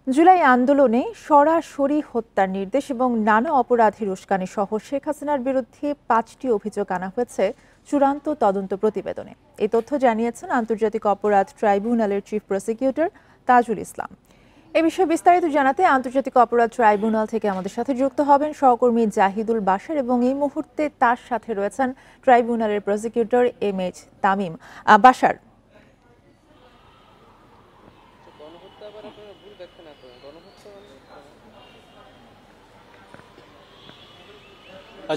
জুলাই আন্দোলনে সরাসরি হত্যার নির্দেশ এবং নানা অপরাধের উস্কানি সহ শেখ হাসিনার বিরুদ্ধে 5টি অভিযোগ আনা হয়েছে চূড়ান্ত তদন্ত প্রতিবেদনে। এই তথ্য জানিয়েছেন আন্তর্জাতিক অপরাধ ট্রাইব্যুনালের চিফ প্রসিকিউটর তাজুল ইসলাম। এ বিষয়ে বিস্তারিত জানাতে আন্তর্জাতিক অপরাধ ট্রাইব্যুনাল থেকে আমাদের সাথে যুক্ত হবেন সহকর্মী জাহিদুল বাশার এবং এই মুহূর্তে তার সাথে রয়েছেন ট্রাইব্যুনালের প্রসিকিউটর এমএইচ তামিম। বাশার,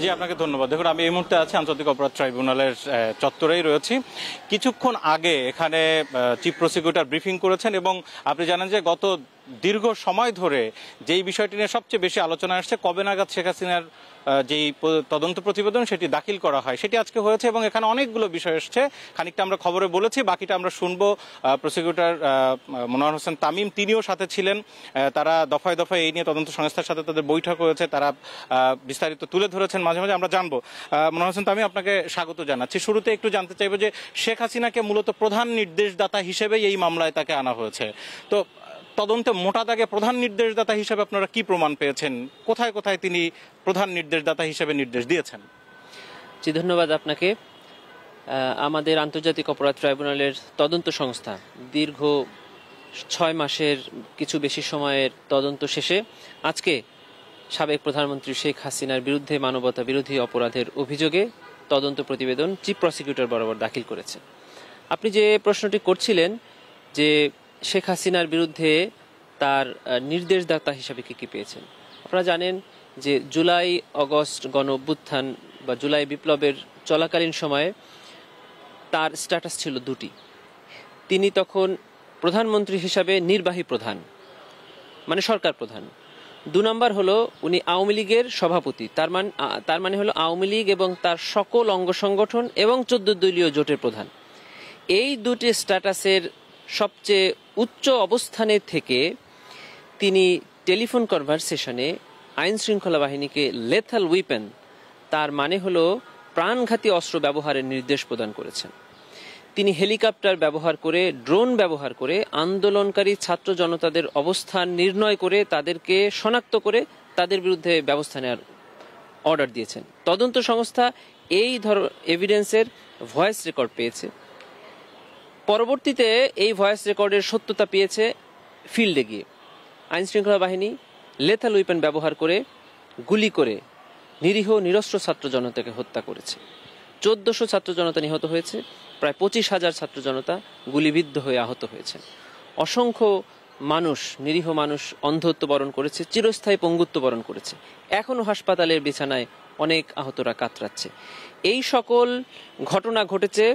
জি আপনাকে ধন্যবাদ। দেখুন, আমি এই মুহূর্তে আছি আন্তর্জাতিক অপরাধ ট্রাইব্যুনালের চত্বরেই রয়েছি। কিছুক্ষণ আগে এখানে চিফ প্রসিকিউটর ব্রিফিং করেছেন এবং আপনি জানেন যে গত দীর্ঘ সময় ধরে যেই বিষয়টি নিয়ে সবচেয়ে বেশি আলোচনা আসছে, কবে নাগাদ শেখ হাসিনার যেই তদন্ত প্রতিবেদন সেটি দাখিল করা হয়, সেটি আজকে হয়েছে এবং এখানে অনেকগুলো বিষয় এসছে। খানিকটা আমরা খবরে বলেছি, বাকিটা আমরা শুনবো। প্রসিকিউটর মনোয়ার হোসেন তামিম তিনিও সাথে ছিলেন। তারা দফায় দফায় এই নিয়ে তদন্ত সংস্থার সাথে তাদের বৈঠক হয়েছে, তারা বিস্তারিত তুলে ধরেছেন, মাঝে মাঝে আমরা জানবো। মনোয়ার হোসেন তামিম, আপনাকে স্বাগত জানাচ্ছি। শুরুতে একটু জানতে চাইবো যে শেখ হাসিনাকে মূলত প্রধান নির্দেশদাতা হিসেবেই এই মামলায় তাকে আনা হয়েছে। তো তদন্তে মোটা দাগে প্রধান নির্দেশদাতা হিসেবে আপনারা কি প্রমাণ পেয়েছেন? কোথায় কোথায় তিনি প্রধান নির্দেশদাতা হিসেবে নির্দেশ দিয়েছেন? জি, ধন্যবাদ আপনাকে। আমাদের আন্তর্জাতিক অপরাধ ট্রাইব্যুনালের তদন্ত সংস্থা দীর্ঘ 6 মাসের কিছু বেশি সময়ের তদন্ত শেষে আজকে সাবেক প্রধানমন্ত্রী শেখ হাসিনার বিরুদ্ধে মানবতা বিরোধী অপরাধের অভিযোগে তদন্ত প্রতিবেদন চিফ প্রসিকিউটর বরাবর দাখিল করেছে। আপনি যে প্রশ্নটি করছিলেন যে শেখ হাসিনার বিরুদ্ধে তার নির্দেশদাতা হিসাবে কি পেয়েছেন, আপনারা জানেন যে জুলাই অগস্ট গণ অভ্যুত্থান বা জুলাই বিপ্লবের চলাকালীন সময়ে তার স্ট্যাটাস ছিল দুটি। তিনি তখন প্রধানমন্ত্রী হিসাবে নির্বাহী প্রধান, মানে সরকার প্রধান। 2 নম্বর হলো উনি আওয়ামী লীগের সভাপতি, তার মানে হলো আওয়ামী লীগ এবং তার সকল অঙ্গ সংগঠন এবং 14 দলীয় জোটের প্রধান। এই দুটি স্ট্যাটাসের সবচেয়ে উচ্চ অবস্থানে থেকে তিনি টেলিফোন কনভারসেশনে আইন শৃঙ্খলা বাহিনীকে লেথাল উইপেন, তার মানে হলো প্রাণঘাতী অস্ত্র ব্যবহারের নির্দেশ প্রদান করেছেন। তিনি হেলিকপ্টার ব্যবহার করে, ড্রোন ব্যবহার করে আন্দোলনকারী ছাত্র জনতাদের অবস্থান নির্ণয় করে তাদেরকে শনাক্ত করে তাদের বিরুদ্ধে ব্যবস্থা নেওয়ার অর্ডার দিয়েছেন। তদন্ত সংস্থা এই এভিডেন্সের ভয়েস রেকর্ড পেয়েছে। পরবর্তীতে এই ভয়েস রেকর্ডের সত্যতা পেয়েছে ফিল্ডে গিয়ে। আইন শৃঙ্খলা বাহিনী লেথাল উইপেন ব্যবহার করে গুলি করে নিরীহ নিরস্ত্র ছাত্র জনতাকে হত্যা করেছে। 1400 ছাত্র জনতা নিহত হয়েছে, প্রায় 25,000 ছাত্র জনতা গুলিবিদ্ধ হয়ে আহত হয়েছেন। অসংখ্য মানুষ, নিরীহ মানুষ অন্ধত্ব বরণ করেছে, চিরস্থায়ী পঙ্গুত্ব বরণ করেছে। এখনো হাসপাতালের বিছানায় অনেক আহতরা কাতরাচ্ছে। এই সকল ঘটনা ঘটেছে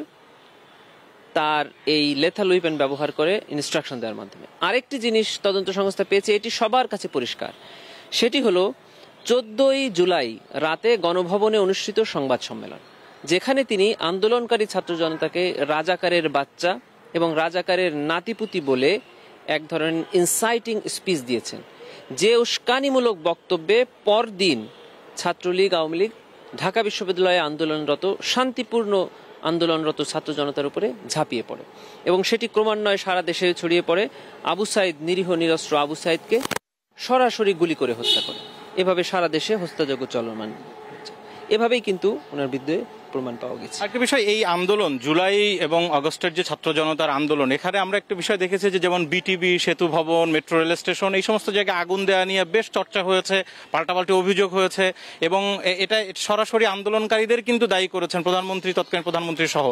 তার এই লেথাল উইপেন ব্যবহার করে ইনস্ট্রাকশন দেওয়ার মাধ্যমে। আরেকটি জিনিস তদন্ত সংস্থা পেয়েছে, এটি সবার কাছে পরিষ্কার। সেটি হলো 14ই জুলাই রাতে গণভবনে অনুষ্ঠিত সংবাদ সম্মেলন, যেখানে তিনি আন্দোলনকারী ছাত্র জনতাকে রাজাকারের বাচ্চা এবং রাজাকারের নাতিপুতি বলে এক ধরনের ইনসাইটিং স্পিচ দিয়েছেন। যে উস্কানিমূলক বক্তব্যে পরদিন ছাত্রলীগ, আওয়ামী লীগ ঢাকা বিশ্ববিদ্যালয়ে আন্দোলনরত, শান্তিপূর্ণ আন্দোলনরত ছাত্র জনতার উপরে ঝাঁপিয়ে পড়ে এবং সেটি ক্রমান্বয়ে সারা দেশে ছড়িয়ে পড়ে। আবু সাইদ, নিরীহ নিরস্ত্র আবু সাইদকে সরাসরি গুলি করে হত্যা করে। এভাবে সারা দেশে হত্যাযজ্ঞ চলমান। এভাবেই কিন্তু ওনার বিরুদ্ধে প্রমাণ পাওয়া গেছে। একটা বিষয়, এই আন্দোলন জুলাই এবং আগস্টের যে ছাত্র জনতার আন্দোলন, এখানে আমরা একটা বিষয় দেখেছি যে যেমন বিটিবি, সেতু ভবন, মেট্রো রেল স্টেশন, এই সমস্ত জায়গায় আগুন দেওয়া নিয়ে বেশ চর্চা হয়েছে, পাল্টাপাল্টি অভিযোগ হয়েছে এবং এটা সরাসরি আন্দোলনকারীদের কিন্তু দায়ী করেছেন প্রধানমন্ত্রী, তৎকালীন প্রধানমন্ত্রী সহ।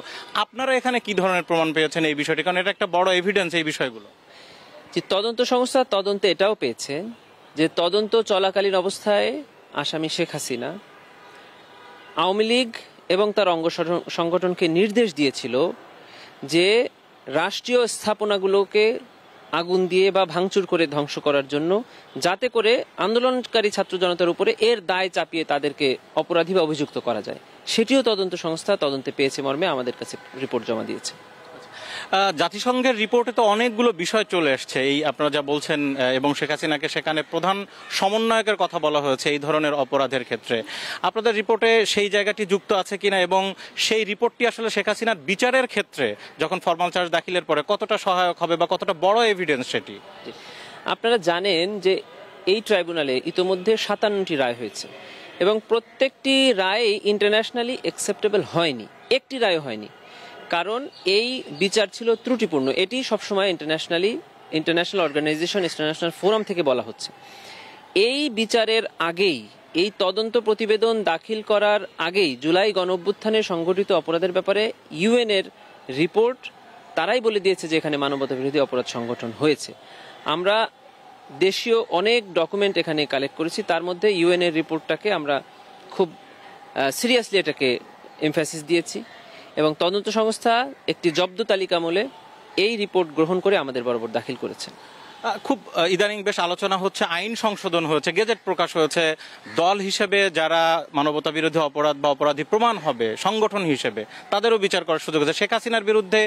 আপনারা এখানে কি ধরনের প্রমাণ পেয়েছেন এই বিষয়টি? কারণ এটা একটা বড় এভিডেন্স এই বিষয়গুলো। যে তদন্ত সংস্থা তদন্তে এটাও পেয়েছেন যে তদন্ত চলাকালীন অবস্থায় আসামি শেখ হাসিনা আওয়ামী লীগ এবং তার অঙ্গ সংগঠনকে নির্দেশ দিয়েছিল যে রাষ্ট্রীয় স্থাপনাগুলোকে আগুন দিয়ে বা ভাঙচুর করে ধ্বংস করার জন্য, যাতে করে আন্দোলনকারী ছাত্র জনতার উপরে এর দায় চাপিয়ে তাদেরকে অপরাধী বা অভিযুক্ত করা যায়। সেটিও তদন্ত সংস্থা তদন্তে পেয়েছে মর্মে আমাদের কাছে রিপোর্ট জমা দিয়েছে। জাতিসংঘের রিপোর্টে তো অনেকগুলো বিষয় চলে আসছে, এই আপনারা যা বলছেন, এবং শেখ হাসিনাকে সেখানে প্রধান সমন্বয়কের কথা বলা হয়েছে এই ধরনের অপরাধের ক্ষেত্রে। আপনাদের রিপোর্টে সেই জায়গাটি যুক্ত আছে কিনা এবং সেই রিপোর্টটি আসলে শেখ হাসিনার বিচারের ক্ষেত্রে যখন ফরমাল চার্জ দাখিলের পরে কতটা সহায়ক হবে বা কতটা বড় এভিডেন্স সেটি? আপনারা জানেন যে এই ট্রাইব্যুনালে ইতোমধ্যে 57টি রায় হয়েছে এবং প্রত্যেকটি রায় ইন্টারন্যাশনালি অ্যাকসেপ্টেবল হয়নি, একটি রায় হয়নি, কারণ এই বিচার ছিল ত্রুটিপূর্ণ। এটি সবসময় ইন্টারন্যাশনাল অর্গানাইজেশন, ইন্টারন্যাশনাল ফোরাম থেকে বলা হচ্ছে। এই বিচারের আগেই, এই তদন্ত প্রতিবেদন দাখিল করার আগেই জুলাই গণঅভ্যুত্থানে সংঘটিত অপরাধের ব্যাপারে ইউএন এর রিপোর্ট তারাই বলে দিয়েছে যে এখানে মানবতা বিরোধী অপরাধ সংগঠন হয়েছে। আমরা দেশীয় অনেক ডকুমেন্ট এখানে কালেক্ট করেছি, তার মধ্যে ইউএন এর রিপোর্টটাকে আমরা খুব সিরিয়াসলি এটাকে এমফাসিস দিয়েছি এবং তদন্ত সংস্থা একটি জব্দ তালিকা আমলে এই রিপোর্ট গ্রহণ করে আমাদের বরাবর দাখিল করেছেন। খুব ইদানিং বেশ আলোচনা হচ্ছে, আইন সংশোধন হয়েছে, গেজেট প্রকাশ হয়েছে, দল হিসেবে যারা মানবতা বিরোধী অপরাধ বা অপরাধী প্রমাণ হবে সংগঠন হিসেবে তাদেরও বিচার করার সুযোগ আছে। শেখ হাসিনার বিরুদ্ধে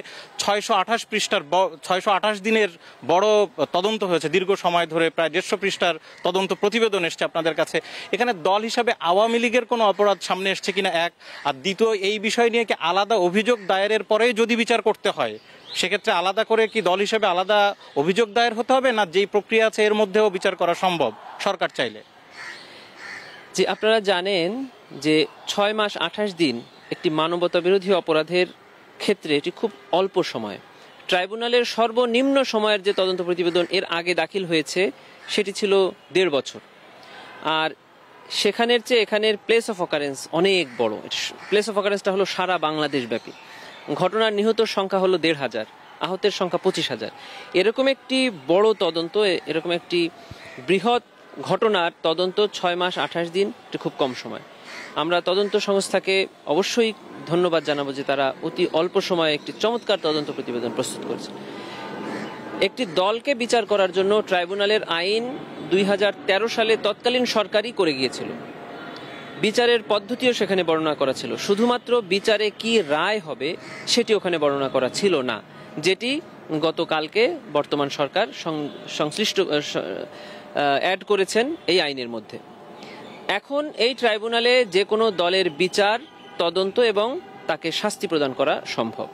628 দিনের বড় তদন্ত হয়েছে, দীর্ঘ সময় ধরে প্রায় 150 পৃষ্ঠার তদন্ত প্রতিবেদন এসছে আপনাদের কাছে। এখানে দল হিসাবে আওয়ামী লীগের কোনো অপরাধ সামনে এসছে কিনা এক, আর দ্বিতীয় এই বিষয় নিয়ে কি আলাদা অভিযোগ দায়েরের পরেই যদি বিচার করতে হয় সেক্ষেত্রে আলাদা করে কি দল হিসেবে আলাদা অভিযোগ দায়ের হতে হবে, না যেই প্রক্রিয়া আছে এর মধ্যেও বিচার করা সম্ভব সরকার চাইলে? যে আপনারা জানেন যে 6 মাস 28 দিন একটি মানবতা বিরোধী অপরাধের ক্ষেত্রে এটি খুব অল্প সময়। ট্রাইব্যুনালের সর্বনিম্ন সময়ের যে তদন্ত প্রতিবেদন এর আগে দাখিল হয়েছে সেটি ছিল 1.5 বছর, আর সেখানের চেয়ে এখানের প্লেস অফ অকারেন্স অনেক বড়। প্লেস অফ অকারেন্সটা হলো সারা বাংলাদেশ ব্যাপী। ঘটনার নিহতর সংখ্যা হলো 1,500, আহতের সংখ্যা 25,000। এরকম একটি বড় তদন্ত, এরকম একটি বৃহৎ ঘটনার তদন্ত 6 মাস 28 দিন, এটি খুব কম সময়। আমরা তদন্ত সংস্থাকে অবশ্যই ধন্যবাদ জানাবো যে তারা অতি অল্প সময়ে একটি চমৎকার তদন্ত প্রতিবেদন প্রস্তুত করেছে। একটি দলকে বিচার করার জন্য ট্রাইব্যুনালের আইন 2013 সালে তৎকালীন সরকারই করে গিয়েছিল। বিচারের পদ্ধতিও সেখানে বর্ণনা করা ছিল, শুধুমাত্র বিচারে কি রায় হবে সেটি ওখানে বর্ণনা করা ছিল না, যেটি গতকালকে বর্তমান সরকার সংশ্লিষ্ট অ্যাড করেছেন এই আইনের মধ্যে। এখন এই ট্রাইব্যুনালে যে কোনো দলের বিচার, তদন্ত এবং তাকে শাস্তি প্রদান করা সম্ভব।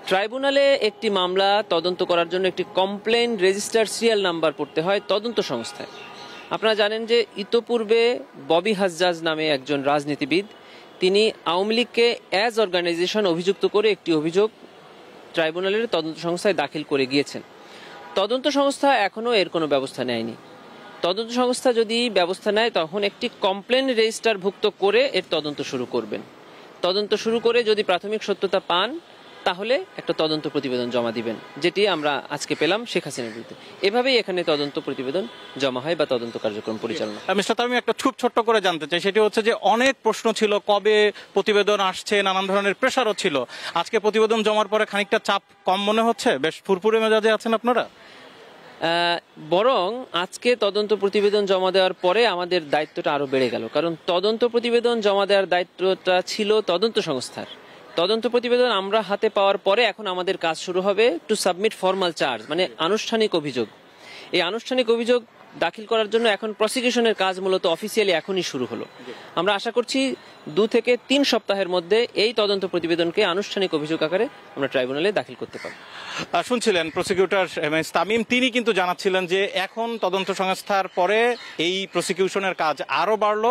ট্রাইব্যুনালে একটি মামলা তদন্ত করার জন্য একটি কমপ্লেইন রেজিস্টার সিরিয়াল নাম্বার পড়তে হয় তদন্ত সংস্থায়। আপনারা জানেন যে ইতোপূর্বে ববি হাজ্জাজ নামে একজন রাজনীতিবিদ, তিনি আওয়ামী লীগকে অ্যাজ অর্গানাইজেশন অভিযুক্ত করে একটি অভিযোগ ট্রাইব্যুনালের তদন্ত সংস্থায় দাখিল করে গিয়েছেন। তদন্ত সংস্থা এখনও এর কোনো ব্যবস্থা নেয়নি। তদন্ত সংস্থা যদি ব্যবস্থা নেয় তখন একটি কমপ্লেন রেজিস্টার ভুক্ত করে এর তদন্ত শুরু করবেন। তদন্ত শুরু করে যদি প্রাথমিক সত্যতা পান তাহলে একটা তদন্ত প্রতিবেদন জমা দিবেন, যেটি আমরা আজকে পেলাম শেখ হাসিনার বিরুদ্ধে। এভাবেই এখানে তদন্ত প্রতিবেদন জমা হয় বা তদন্ত কার্যক্রম পরিচালনা। মিস্টার তামিম, একটা খুব ছোট্ট করে জানতে চাই, সেটি হচ্ছে যে অনেক প্রশ্ন ছিল, কবে প্রতিবেদন আসছে, নানান ধরনের প্রেশারও ছিল। আজকে প্রতিবেদন জমার পরে খানিকটা চাপ কম মনে হচ্ছে? বেশ ফুরফুরে মেজাজে আছেন আপনারা? বরং আজকে তদন্ত প্রতিবেদন জমা দেওয়ার পরে আমাদের দায়িত্বটা আরো বেড়ে গেল, কারণ তদন্ত প্রতিবেদন জমা দেওয়ার দায়িত্বটা ছিল তদন্ত সংস্থার। তদন্ত প্রতিবেদন আমরা হাতে পাওয়ার পরে এখন আমাদের কাজ শুরু হবে টু সাবমিট ফর্মাল চার্জ, মানে আনুষ্ঠানিক অভিযোগ। এই আনুষ্ঠানিক অভিযোগ দাখিল করার জন্য এখন প্রসিকিউশনের কাজ মূলত অফিসিয়ালি এখনই শুরু হলো। আমরা আশা করছি 2 থেকে 3 সপ্তাহের মধ্যে এই তদন্ত প্রতিবেদনকে আনুষ্ঠানিক অভিযোগ আকারে আমরা ট্রাইব্যুনালে দাখিল করতে পারব। শুনছিলেন প্রসিকিউটর এমএস তামিম, তিনি কিন্তু জানাচ্ছিলেন যে এখন তদন্ত সংস্থার পরে এই প্রসিকিউশনের কাজ আরো বাড়লো।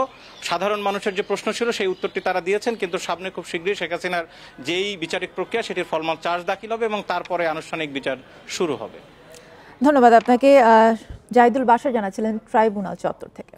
সাধারণ মানুষের যে প্রশ্ন ছিল সেই উত্তরটি তারা দিয়েছেন, কিন্তু সামনে খুব শীঘ্রই শেখ হাসিনার যেই বিচারিক প্রক্রিয়া সেটির ফর্মাল চার্জ দাখিল হবে এবং তারপরে আনুষ্ঠানিক বিচার শুরু হবে। ধন্যবাদ আপনাকে। জাহিদুল বাশার জানাচ্ছিলেন ট্রাইব্যুনাল চত্বর থেকে।